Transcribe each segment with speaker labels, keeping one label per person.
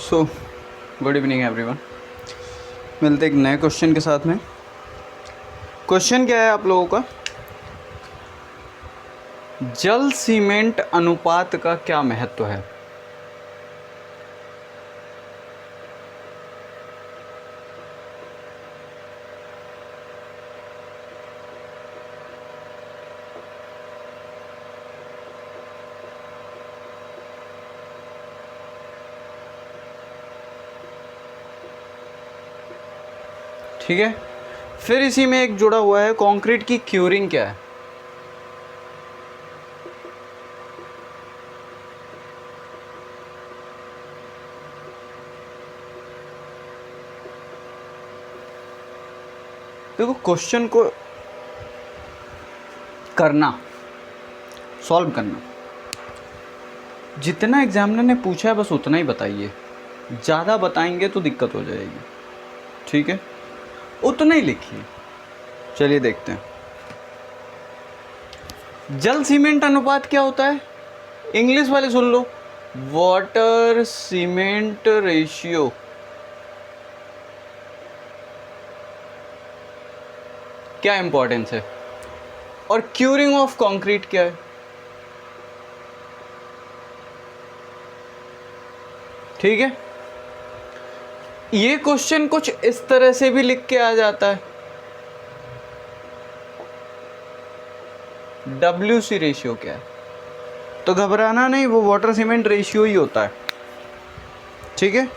Speaker 1: So good evening everyone. मिलते एक नए क्वेश्चन के साथ में। क्वेश्चन क्या है आप लोगों का? जल सीमेंट अनुपात का क्या महत्व है? ठीक है, फिर इसी में एक जुड़ा हुआ है, कंक्रीट की क्यूरिंग क्या है? देखो, क्वेश्चन को करना, सॉल्व करना, जितना एग्जामिनर ने पूछा है बस उतना ही बताइए। ज़्यादा बताएंगे तो दिक्कत हो जाएगी, ठीक है? उतना ही लिखिए। चलिए देखते हैं, जल सीमेंट अनुपात क्या होता है। इंग्लिश वाले सुन लो, वाटर सीमेंट रेशियो। क्या इंपॉर्टेंस है? और क्यूरिंग ऑफ कंक्रीट क्या है? ठीक है, ये क्वेश्चन कुछ इस तरह से भी लिख के आ जाता है, WC रेशियो क्या है, तो घबराना नहीं, वो वाटर सीमेंट रेशियो ही होता है। ठीक है,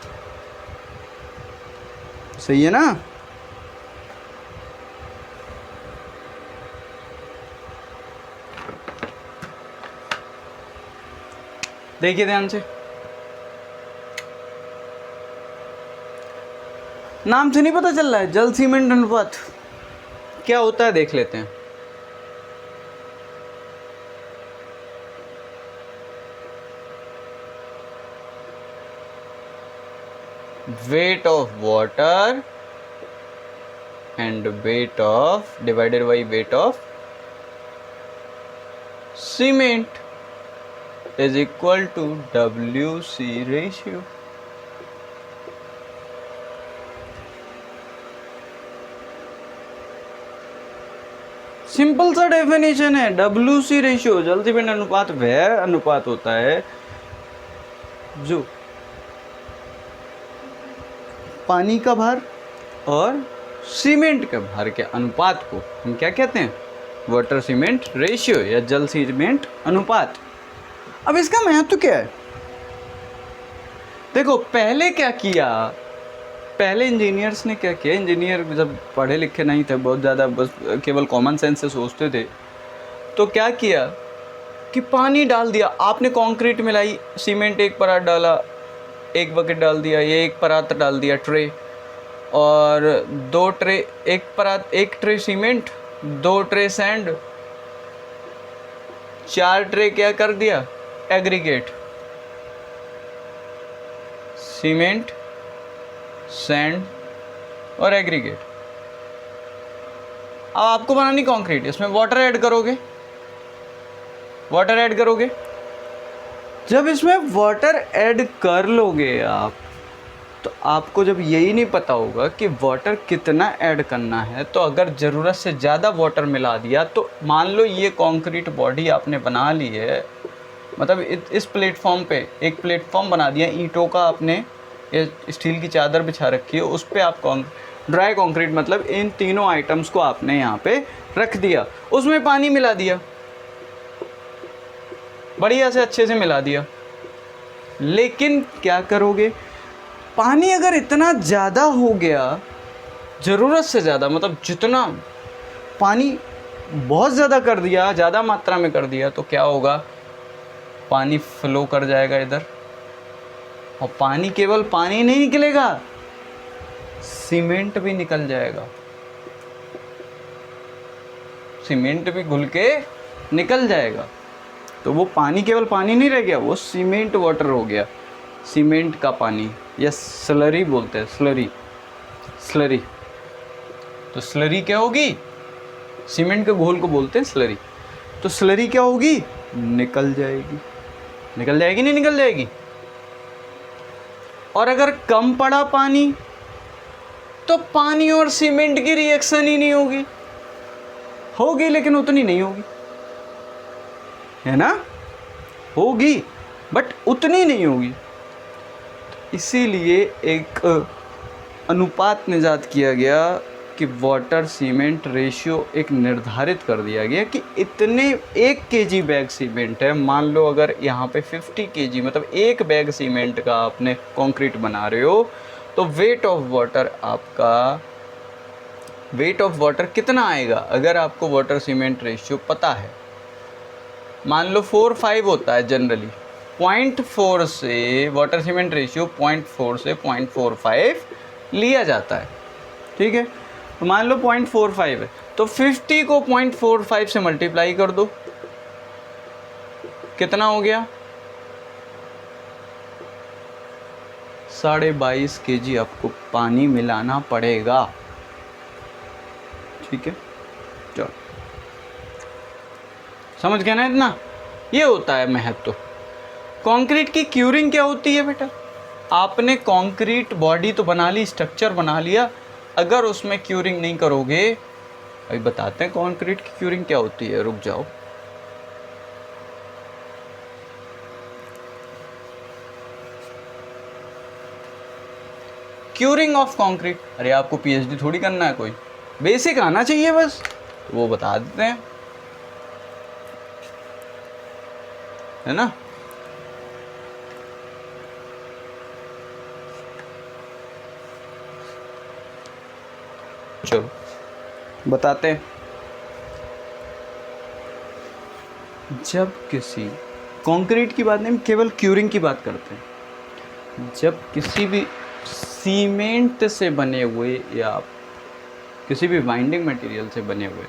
Speaker 1: सही है ना? देखिए ध्यान से, नाम से नहीं पता चल रहा है जल सीमेंट अनुपात क्या होता है? देख लेते हैं। Weight of water and weight of divided by weight of cement is equal to WC ratio। Simple सा डेफिनेशन है। WC रेशियो, जल सीमेंट अनुपात, वह अनुपात होता है जो पानी का भार और सीमेंट के भार के अनुपात को हम क्या कहते हैं? वाटर सीमेंट रेशियो या जल सीमेंट अनुपात। अब इसका महत्व क्या है? देखो, पहले क्या किया, पहले इंजीनियर्स ने क्या किया, इंजीनियर जब पढ़े लिखे नहीं थे बहुत ज़्यादा, बस केवल कॉमन सेंस से सोचते थे, तो क्या किया कि पानी डाल दिया, आपने कंक्रीट मिलाई, सीमेंट एक परात डाला, एक बकेट डाल दिया, ये एक परात डाल दिया ट्रे, और 2 ट्रे, एक परात, 1 tray cement, 2 tray sand, 4 tray क्या कर दिया? एग्रीगेट, सीमेंट, सैंड और एग्रीगेट। अब आपको बनानी कंक्रीट, इसमें वाटर ऐड करोगे, वाटर ऐड करोगे। जब इसमें वाटर ऐड कर लोगे आप, तो आपको जब यही नहीं पता होगा कि वाटर कितना ऐड करना है, तो अगर ज़रूरत से ज़्यादा वाटर मिला दिया, तो मान लो ये कंक्रीट बॉडी आपने बना ली है, मतलब इस प्लेटफॉर्म पे एक प्लेटफॉर्म बना दिया ईंटों का, आपने ये स्टील की चादर बिछा रखी है, उस पर आप ड्राई कंक्रीट, मतलब इन तीनों आइटम्स को आपने यहाँ पे रख दिया, उसमें पानी मिला दिया, बढ़िया से अच्छे से मिला दिया। लेकिन क्या करोगे, पानी अगर इतना ज़्यादा हो गया, ज़रूरत से ज़्यादा, मतलब जितना पानी बहुत ज़्यादा कर दिया, ज़्यादा मात्रा में कर दिया, तो क्या होगा? पानी फ्लो कर जाएगा इधर, और पानी, केवल पानी नहीं निकलेगा, सीमेंट भी निकल जाएगा, सीमेंट भी घुल के निकल जाएगा। तो वो पानी केवल पानी नहीं रह गया, वो सीमेंट वाटर हो गया, सीमेंट का पानी, या स्लरी बोलते हैं, स्लरी, स्लरी। तो स्लरी क्या होगी? सीमेंट के घोल को बोलते हैं स्लरी। तो स्लरी क्या होगी? निकल जाएगी। निकल जाएगी, नहीं निकल जाएगी? और अगर कम पड़ा पानी तो पानी और सीमेंट की रिएक्शन ही नहीं होगी, होगी लेकिन उतनी नहीं होगी, है ना, होगी बट उतनी नहीं होगी। इसीलिए एक अनुपात निजात किया गया कि वाटर सीमेंट रेशियो एक निर्धारित कर दिया गया कि इतने 1 केजी बैग सीमेंट है, मान लो अगर यहाँ पे 50 केजी मतलब 1 बैग सीमेंट का आपने कंक्रीट बना रहे हो, तो वेट ऑफ वाटर कितना आएगा। अगर आपको वाटर सीमेंट रेशियो पता है, मान लो 4:5 होता है जनरली, 0.4 से वाटर सीमेंट रेशियो 0.4 से 0.45 लिया जाता है, ठीक है। तो मान लो 0.45 है, तो 50 को 0.45 से मल्टीप्लाई कर दो, कितना हो गया 22.5 केजी आपको पानी मिलाना पड़ेगा, ठीक है। चलो समझ गया ना इतना, ये होता है महत्व। कंक्रीट की क्यूरिंग क्या होती है बेटा, आपने कंक्रीट बॉडी तो बना ली, स्ट्रक्चर बना लिया, अगर उसमें क्यूरिंग नहीं करोगे, अभी बताते हैं कंक्रीट की क्यूरिंग क्या होती है, रुक जाओ। क्यूरिंग ऑफ कंक्रीट, अरे आपको पीएचडी थोड़ी करना है, कोई बेसिक आना चाहिए बस, तो वो बता देते हैं, है ना। चलो बताते हैं। जब किसी कंक्रीट की बात नहीं, केवल क्यूरिंग की बात करते हैं। जब किसी भी सीमेंट से बने हुए या किसी भी बाइंडिंग मटेरियल से बने हुए,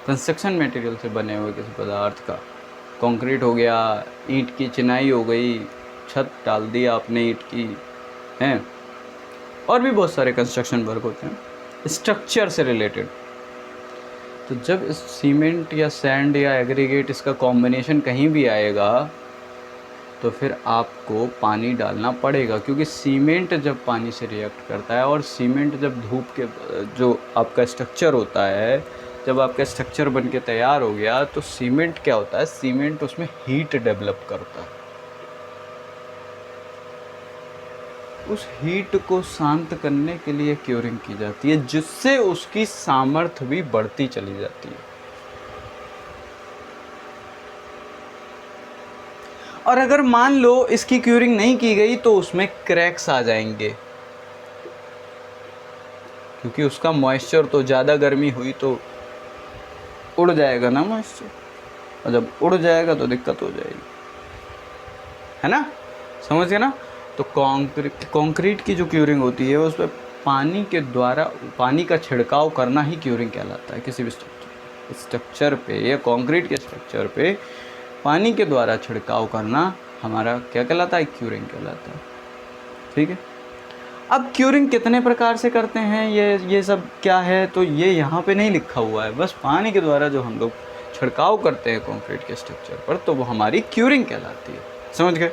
Speaker 1: कंस्ट्रक्शन मटेरियल से बने हुए किसी पदार्थ का, कंक्रीट हो गया, ईंट की चिनाई हो गई, छत डाल दी आपने ईंट की, हैं, और भी बहुत सारे कंस्ट्रक्शन वर्क होते हैं स्ट्रक्चर से रिलेटेड। तो जब इस सीमेंट या सैंड या एग्रीगेट इसका कॉम्बिनेशन कहीं भी आएगा, तो फिर आपको पानी डालना पड़ेगा, क्योंकि सीमेंट जब पानी से रिएक्ट करता है और सीमेंट जब धूप के जो आपका स्ट्रक्चर होता है, जब आपका स्ट्रक्चर बन के तैयार हो गया, तो सीमेंट क्या होता है, सीमेंट उसमें हीट डेवलप करता है, उस हीट को शांत करने के लिए क्यूरिंग की जाती है, जिससे उसकी सामर्थ्य भी बढ़ती चली जाती है। और अगर मान लो इसकी क्यूरिंग नहीं की गई तो उसमें क्रैक्स आ जाएंगे, क्योंकि उसका मॉइस्चर तो ज़्यादा गर्मी हुई तो उड़ जाएगा ना मॉइस्चर, और जब उड़ जाएगा तो दिक्कत हो जाएगी, है ना, समझ गए ना। तो कंक्रीट की जो क्यूरिंग होती है उस पर पानी के द्वारा पानी का छिड़काव करना ही क्यूरिंग कहलाता है। किसी भी स्ट्रक्चर पे या कंक्रीट के स्ट्रक्चर पे पानी के द्वारा छिड़काव करना हमारा क्या कहलाता है, क्यूरिंग कहलाता है, ठीक है। अब क्यूरिंग कितने प्रकार से करते हैं, ये सब क्या है, तो ये यहाँ पे नहीं लिखा हुआ है, बस पानी के द्वारा जो हम लोग छिड़काव करते हैं कंक्रीट के स्ट्रक्चर पर, तो वो हमारी क्यूरिंग कहलाती है, समझ गए।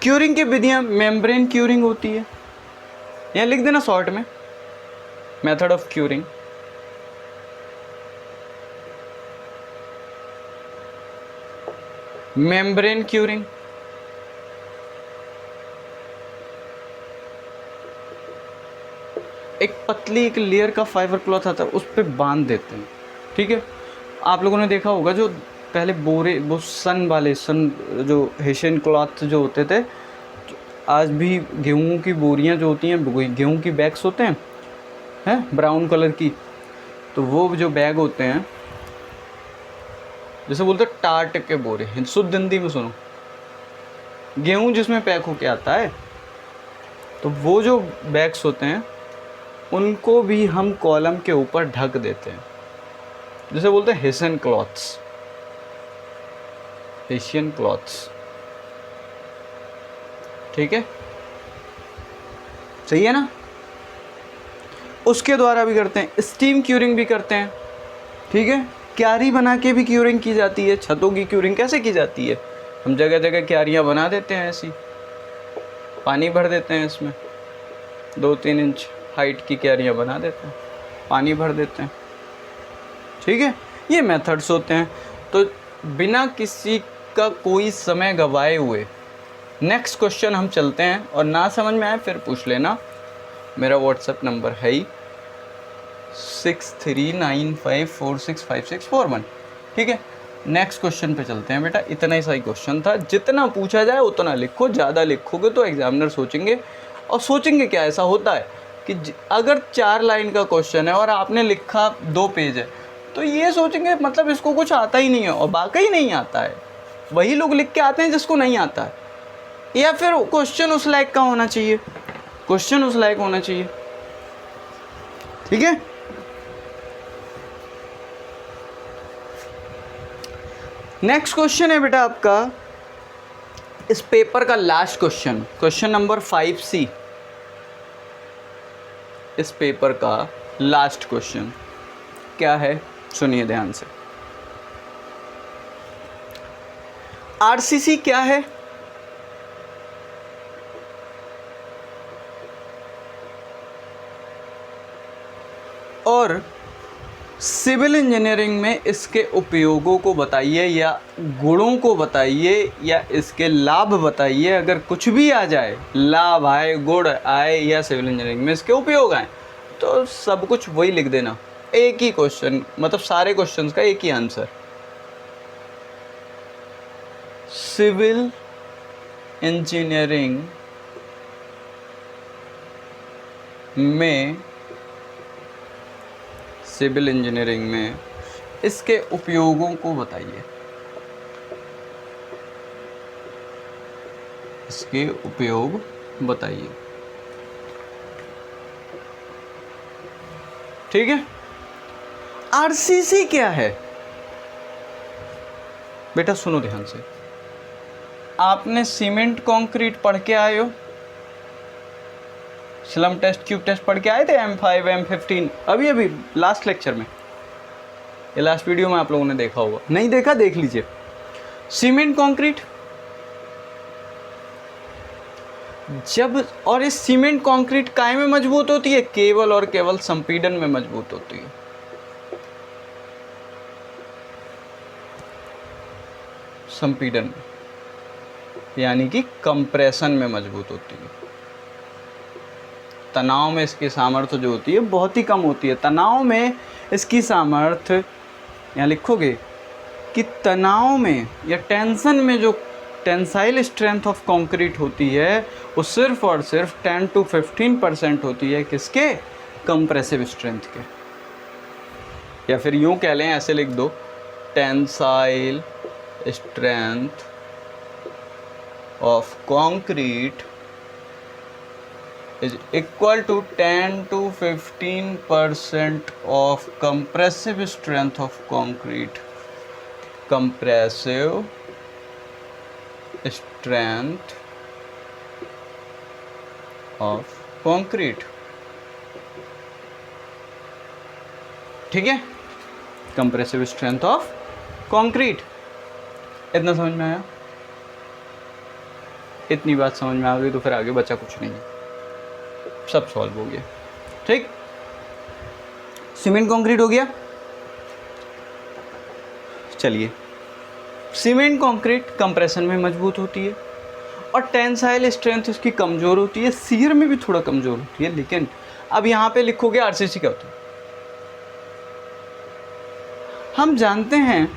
Speaker 1: क्यूरिंग की विधियाँ, मेम्ब्रेन क्यूरिंग होती है, यहाँ लिख देना शॉर्ट में, method of curing. Membrane curing, एक पतली एक लेयर का फाइबर क्लॉथ आता है, उस पर बांध देते हैं, ठीक है। आप लोगों ने देखा होगा जो पहले बोरे, वो सन जो हेशियन क्लॉथ जो होते थे, आज भी गेहूं की बोरियां जो होती हैं, गेहूं की बैग्स होते हैं ब्राउन कलर की, तो वो जो बैग होते हैं, जैसे बोलते हैं टाट के बोरे, शुद्ध हिंदी में सुनो, गेहूं जिसमें पैक होके आता है, तो वो जो बैग्स होते हैं उनको भी हम कॉलम के ऊपर ढक देते हैं, जैसे बोलते हैं हेशियन क्लॉथ्स, ठीक है, सही है ना। उसके द्वारा भी करते हैं, स्टीम क्यूरिंग भी करते हैं, ठीक है। क्यारी बना के भी क्यूरिंग की जाती है। छतों की क्यूरिंग कैसे की जाती है, हम जगह जगह क्यारियाँ बना देते हैं ऐसी, पानी भर देते हैं इसमें, 2-3 इंच हाइट की क्यारियाँ बना देते हैं, पानी भर देते हैं। ठीक है, ये मेथड्स होते हैं। तो बिना किसी का कोई समय गवाए हुए नेक्स्ट क्वेश्चन हम चलते हैं, और ना समझ में आए फिर पूछ लेना। मेरा व्हाट्सएप नंबर है ही 6395465641। ठीक है, नेक्स्ट क्वेश्चन पे चलते हैं बेटा। इतना ही सही क्वेश्चन था, जितना पूछा जाए उतना लिखो, ज़्यादा लिखोगे तो एग्जामिनर सोचेंगे, और सोचेंगे क्या, ऐसा होता है कि अगर 4 लाइन का क्वेश्चन है और आपने लिखा 2 पेज है, तो ये सोचेंगे मतलब इसको कुछ आता ही नहीं है, और वाकई नहीं आता है। वही लोग लिख के आते हैं जिसको नहीं आता है, या फिर क्वेश्चन उस लायक का होना चाहिए, क्वेश्चन उस लायक होना चाहिए। ठीक है, नेक्स्ट क्वेश्चन है बेटा आपका इस पेपर का last question, question number 5C, इस पेपर का लास्ट क्वेश्चन क्या है, सुनिए ध्यान से। आरसीसी क्या है? और सिविल इंजीनियरिंग में इसके उपयोगों को बताइए, या गुणों को बताइए, या इसके लाभ बताइए। अगर कुछ भी आ जाए, लाभ आए, गुण आए, या सिविल इंजीनियरिंग में इसके उपयोग आए, तो सब कुछ वही लिख देना। एक ही क्वेश्चन, मतलब सारे क्वेश्चंस का एक ही आंसर। सिविल इंजीनियरिंग में, सिविल इंजीनियरिंग में इसके उपयोगों को बताइए, इसके उपयोग बताइए। ठीक है, आरसीसी क्या है बेटा? सुनो ध्यान से, आपने सीमेंट कंक्रीट पढ़ के आए हो, स्लम टेस्ट, क्यूब टेस्ट पढ़ के आए थे, M5 M15 अभी लास्ट लेक्चर में, ये लास्ट वीडियो में आप लोगों ने देखा होगा। नहीं देखा, देख लीजिए। सीमेंट कंक्रीट, जब, और इस सीमेंट कंक्रीट काय में मजबूत होती है? केवल और केवल संपीड़न में मजबूत होती है। संपीड़न में, यानी कि कंप्रेशन में मजबूत होती है। तनाव में इसकी सामर्थ्य जो होती है बहुत ही कम होती है। तनाव में इसकी सामर्थ्य, यहाँ लिखोगे कि तनाव में या टेंशन में जो टेंसाइल स्ट्रेंथ ऑफ कंक्रीट होती है वो सिर्फ और सिर्फ 10 to 15% होती है। किसके? कंप्रेसिव स्ट्रेंथ के। या फिर यूँ कह लें, ऐसे लिख दो, tensile strength of concrete is equal to 10 to 15% of compressive strength of concrete. Compressive strength of concrete. ठीक है, कंप्रेसिव स्ट्रेंथ ऑफ कंक्रीट। इतना समझ में आया? इतनी बात समझ में आ गई तो फिर आगे बचा कुछ नहीं, सब सॉल्व हो गया। ठीक, सीमेंट कंक्रीट हो गया। चलिए, सीमेंट कंक्रीट कंप्रेशन में मजबूत होती है और टेंसाइल स्ट्रेंथ उसकी कमज़ोर होती है, शियर में भी थोड़ा कमज़ोर होती है। लेकिन अब यहाँ पे लिखोगे आरसीसी क्या होता है? हम जानते हैं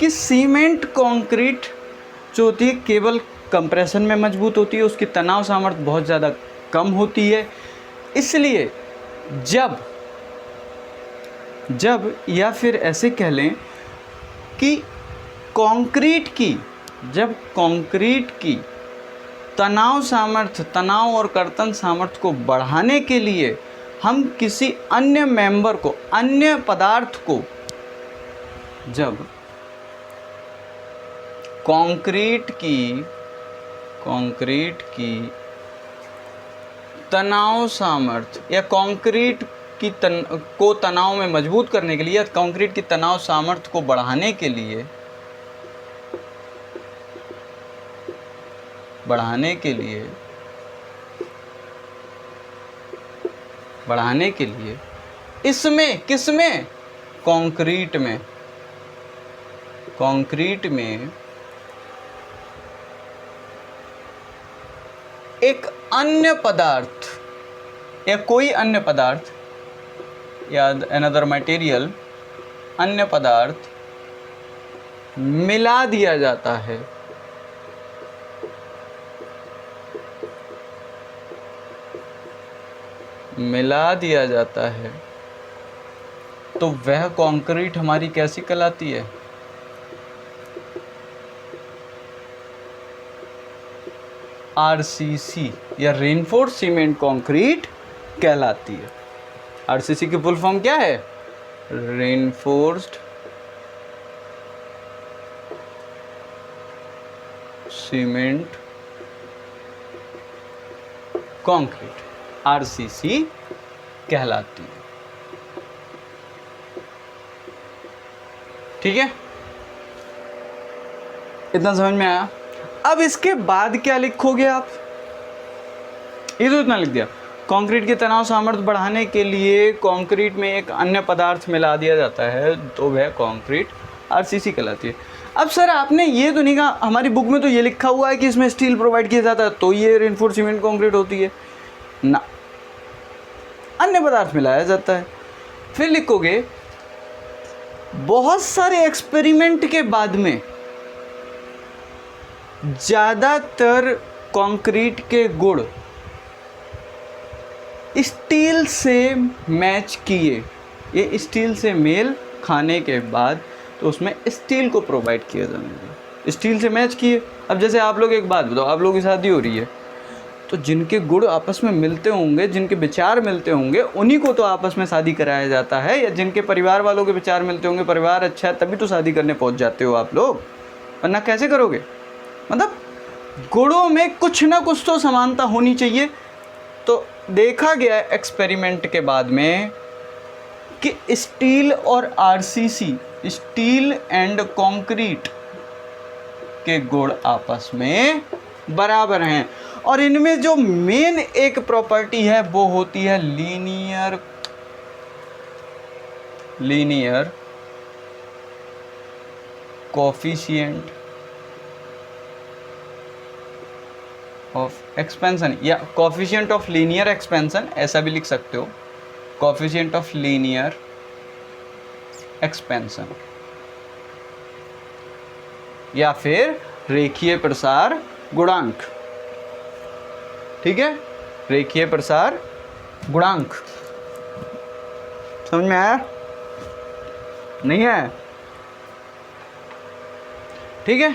Speaker 1: कि सीमेंट कंक्रीट जो होती है केवल कंप्रेशन में मजबूत होती है, उसकी तनाव सामर्थ्य बहुत ज़्यादा कम होती है। इसलिए जब या फिर ऐसे कह लें कि जब कंक्रीट की तनाव सामर्थ्य, तनाव और कर्तन सामर्थ्य को बढ़ाने के लिए हम किसी अन्य मेंबर को, अन्य पदार्थ को, जब कंक्रीट की तनाव सामर्थ्य या कंक्रीट की को तनाव में मजबूत करने के लिए या कंक्रीट की तनाव सामर्थ्य को बढ़ाने के लिए बढ़ाने के लिए इसमें, किसमें, कंक्रीट में, कंक्रीट में एक अन्य पदार्थ या कोई अन्य पदार्थ या अनदर मटेरियल, अन्य पदार्थ मिला दिया जाता है। मिला दिया जाता है तो वह कंक्रीट हमारी कैसी कहलाती है? आरसीसी या रेनफोर्स सीमेंट कंक्रीट कहलाती है। आरसीसी की फुल फॉर्म क्या है? रेनफोर्स्ड सीमेंट कंक्रीट, आरसीसी कहलाती है। ठीक है, इतना समझ में आया? अब इसके बाद क्या लिखोगे आप? ये तो इतना लिख दिया, कंक्रीट की तनाव सामर्थ्य बढ़ाने के लिए कंक्रीट में एक अन्य पदार्थ मिला दिया जाता है तो वह कंक्रीट आरसीसी कहलाती है। अब सर आपने ये तो नहीं कहा, हमारी बुक में तो ये लिखा हुआ है कि इसमें स्टील प्रोवाइड किया जाता है तो ये रेनफोर्स सीमेंट कंक्रीट होती है ना, अन्य पदार्थ मिलाया जाता है। फिर लिखोगे बहुत सारे एक्सपेरिमेंट के बाद में ज़्यादातर कंक्रीट के गुण स्टील से मैच किए, ये स्टील से मेल खाने के बाद तो उसमें स्टील को प्रोवाइड किया जाएगा, स्टील से मैच किए। अब जैसे आप लोग एक बात बताओ, आप लोगों की शादी हो रही है तो जिनके गुण आपस में मिलते होंगे, जिनके विचार मिलते होंगे, उन्हीं को तो आपस में शादी कराया जाता है, या जिनके परिवार वालों के विचार मिलते होंगे, परिवार अच्छा है तभी तो शादी करने पहुंच जाते हो आप लोग, वरना कैसे करोगे? मतलब गुणों में कुछ ना कुछ तो समानता होनी चाहिए। तो देखा गया एक्सपेरिमेंट के बाद में कि स्टील और आरसीसी, स्टील एंड कंक्रीट के गुण आपस में बराबर हैं, और इनमें जो मेन एक प्रॉपर्टी है वो होती है लीनियर कोफिशिएंट ऑफ एक्सपेंशन, या कोफिशिएंट ऑफ लीनियर एक्सपेंशन, ऐसा भी लिख सकते हो, कोफिशिएंट ऑफ लीनियर एक्सपेंशन, या फिर रेखीय प्रसार गुणांक। ठीक है, रेखीय प्रसार गुणांक। समझ में आया? नहीं है? ठीक है,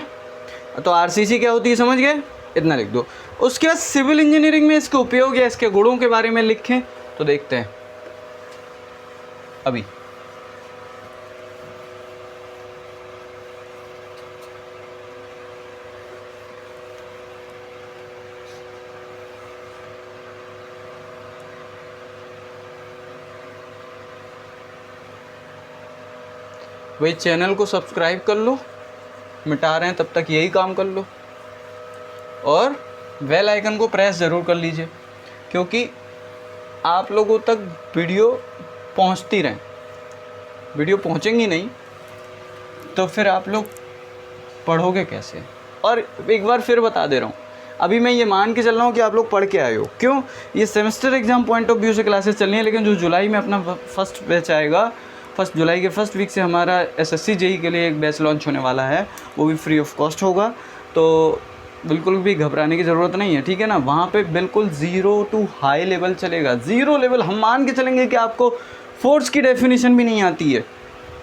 Speaker 1: तो आरसीसी क्या होती है समझ गए? इतना लिख दो। उसके बाद सिविल इंजीनियरिंग में इसके उपयोग या इसके गुणों के बारे में लिखें तो देखते हैं अभी। वही चैनल को सब्सक्राइब कर लो, मिटा रहे हैं तब तक यही काम कर लो, और बेल आइकन को प्रेस ज़रूर कर लीजिए, क्योंकि आप लोगों तक वीडियो पहुंचती रहें। वीडियो पहुंचेंगी नहीं तो फिर आप लोग पढ़ोगे कैसे? और एक बार फिर बता दे रहा हूँ, अभी मैं ये मान के चल रहा हूँ कि आप लोग पढ़ के आए हो। क्यों? ये semester exam point of view से क्लासेस चल रही हैं, लेकिन जो जुलाई में अपना फर्स्ट बैच आएगा, फर्स्ट जुलाई के फर्स्ट वीक से हमारा एसएससी जेई के लिए एक बैच लॉन्च होने वाला है, वो भी फ्री ऑफ कॉस्ट होगा, तो बिल्कुल भी घबराने की ज़रूरत नहीं है। ठीक है ना? वहाँ पे बिल्कुल 0 टू हाई लेवल चलेगा। 0 लेवल हम मान के चलेंगे कि आपको फोर्स की डेफिनेशन भी नहीं आती है,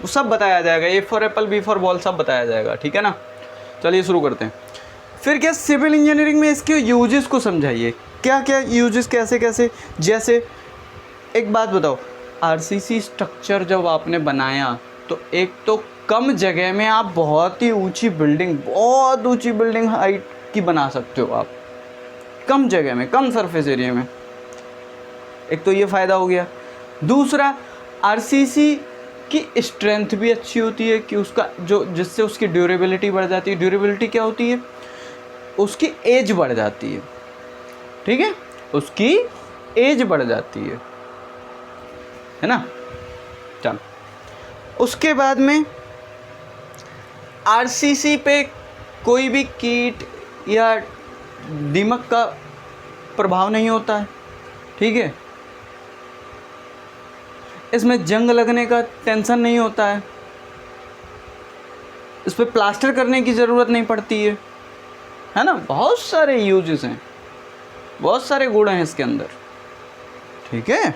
Speaker 1: वो सब बताया जाएगा, A for apple, B for ball, सब बताया जाएगा। ठीक है ना? चलिए शुरू करते हैं। फिर क्या सिविल इंजीनियरिंग में इसके यूजेस को समझाइए, क्या क्या यूजेस, कैसे कैसे। जैसे एक बात बताओ, आरसीसी स्ट्रक्चर जब आपने बनाया तो एक तो कम जगह में आप बहुत ही ऊंची बिल्डिंग, बहुत ऊंची बिल्डिंग हाइट की बना सकते हो आप, कम जगह में, कम सरफेस एरिया में। एक तो ये फ़ायदा हो गया। दूसरा, आरसीसी की स्ट्रेंथ भी अच्छी होती है कि उसका जो, जिससे उसकी ड्यूरेबिलिटी बढ़ जाती है। ड्यूरेबिलिटी क्या होती है? उसकी एज बढ़ जाती है। ठीक है, उसकी एज बढ़ जाती है। है ना। चलो, उसके बाद में आरसीसी पे कोई भी कीट या दीमक का प्रभाव नहीं होता है, ठीक है। इसमें जंग लगने का टेंशन नहीं होता है, इस पर प्लास्टर करने की ज़रूरत नहीं पड़ती है ना। बहुत सारे यूजेस हैं, बहुत सारे गुण हैं इसके अंदर, ठीक है।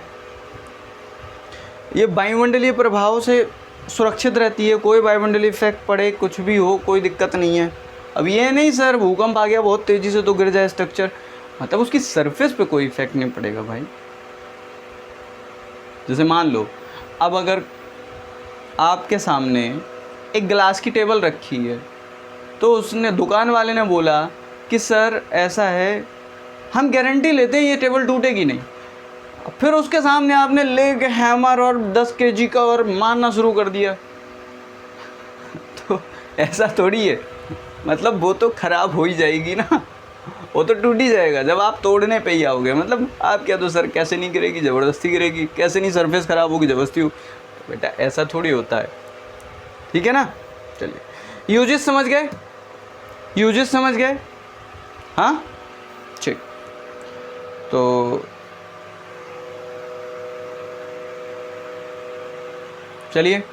Speaker 1: ये वायुमंडलीय प्रभाव से सुरक्षित रहती है, कोई वायुमंडलीय इफेक्ट पड़े कुछ भी हो कोई दिक्कत नहीं है। अब ये नहीं सर भूकंप आ गया बहुत तेज़ी से तो गिर जाए स्ट्रक्चर, मतलब उसकी सरफेस पे कोई इफेक्ट नहीं पड़ेगा भाई। जैसे मान लो अब अगर आपके सामने एक गिलास की टेबल रखी है, तो उसने दुकान वाले ने बोला कि सर ऐसा है, हम गारंटी लेते हैं ये टेबल टूटेगी नहीं। फिर उसके सामने आपने लेग हैमर और 10 kg का और मारना शुरू कर दिया तो ऐसा थोड़ी है, मतलब वो तो ख़राब हो ही जाएगी ना, वो तो टूट ही जाएगा जब आप तोड़ने पे ही आओगे। मतलब आप क्या तो सर कैसे नहीं गिरेगी, ज़बरदस्ती गिरेगी, कैसे नहीं सरफेस ख़राब होगी, ज़बरदस्ती हो। तो बेटा ऐसा थोड़ी होता है, ठीक है ना। चलिए यूजेस समझ गए, यूजेस समझ गए, हाँ ठीक। तो चलिए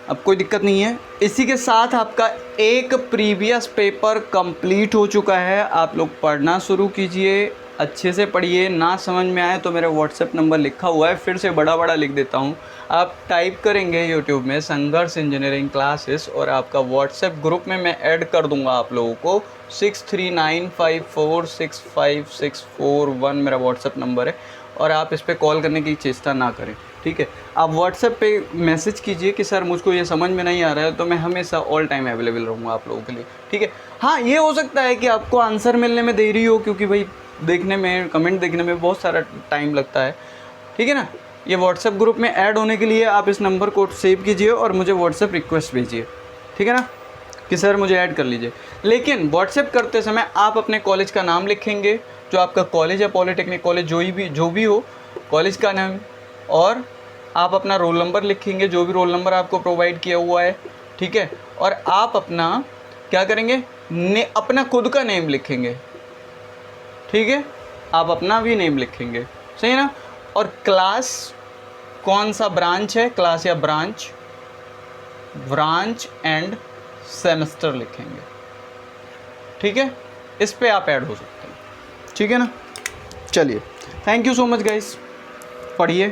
Speaker 1: अब कोई दिक्कत नहीं है। इसी के साथ आपका एक प्रीवियस पेपर कंप्लीट हो चुका है। आप लोग पढ़ना शुरू कीजिए, अच्छे से पढ़िए। ना समझ में आए तो मेरा व्हाट्सएप नंबर लिखा हुआ है, फिर से बड़ा बड़ा लिख देता हूँ। आप टाइप करेंगे यूट्यूब में संघर्ष इंजीनियरिंग क्लासेस और आपका व्हाट्सएप ग्रुप में मैं ऐड कर दूंगा आप लोगों को। 6395465641 मेरा व्हाट्सएप नंबर है और आप इस पर कॉल करने की चेष्टा ना करें, ठीक है। आप व्हाट्सएप पे मैसेज कीजिए कि सर मुझको ये समझ में नहीं आ रहा है, तो मैं हमेशा ऑल टाइम अवेलेबल रहूँगा आप लोगों के लिए, ठीक है। हाँ ये हो सकता है कि आपको आंसर मिलने में देरी हो, क्योंकि भाई देखने में कमेंट देखने में बहुत सारा टाइम लगता है, ठीक है ना। ये व्हाट्सएप ग्रुप में ऐड होने के लिए आप इस नंबर को सेव कीजिए और मुझे व्हाट्सएप रिक्वेस्ट भेजिए, ठीक है ना, कि सर मुझे ऐड कर लीजिए। लेकिन व्हाट्सएप करते समय आप अपने कॉलेज का नाम लिखेंगे, जो आपका कॉलेज है, पॉलिटेक्निक कॉलेज जो भी हो, कॉलेज का नाम, और आप अपना रोल नंबर लिखेंगे, जो भी रोल नंबर आपको प्रोवाइड किया हुआ है, ठीक है। और आप अपना क्या करेंगे, अपना खुद का नेम लिखेंगे, ठीक है। आप अपना भी नेम लिखेंगे, सही है ना। और क्लास कौन सा ब्रांच है, क्लास या ब्रांच एंड सेमेस्टर लिखेंगे, ठीक है। इस पे आप ऐड हो सकते हैं, ठीक है ना। चलिए thank you so much guys, पढ़िए।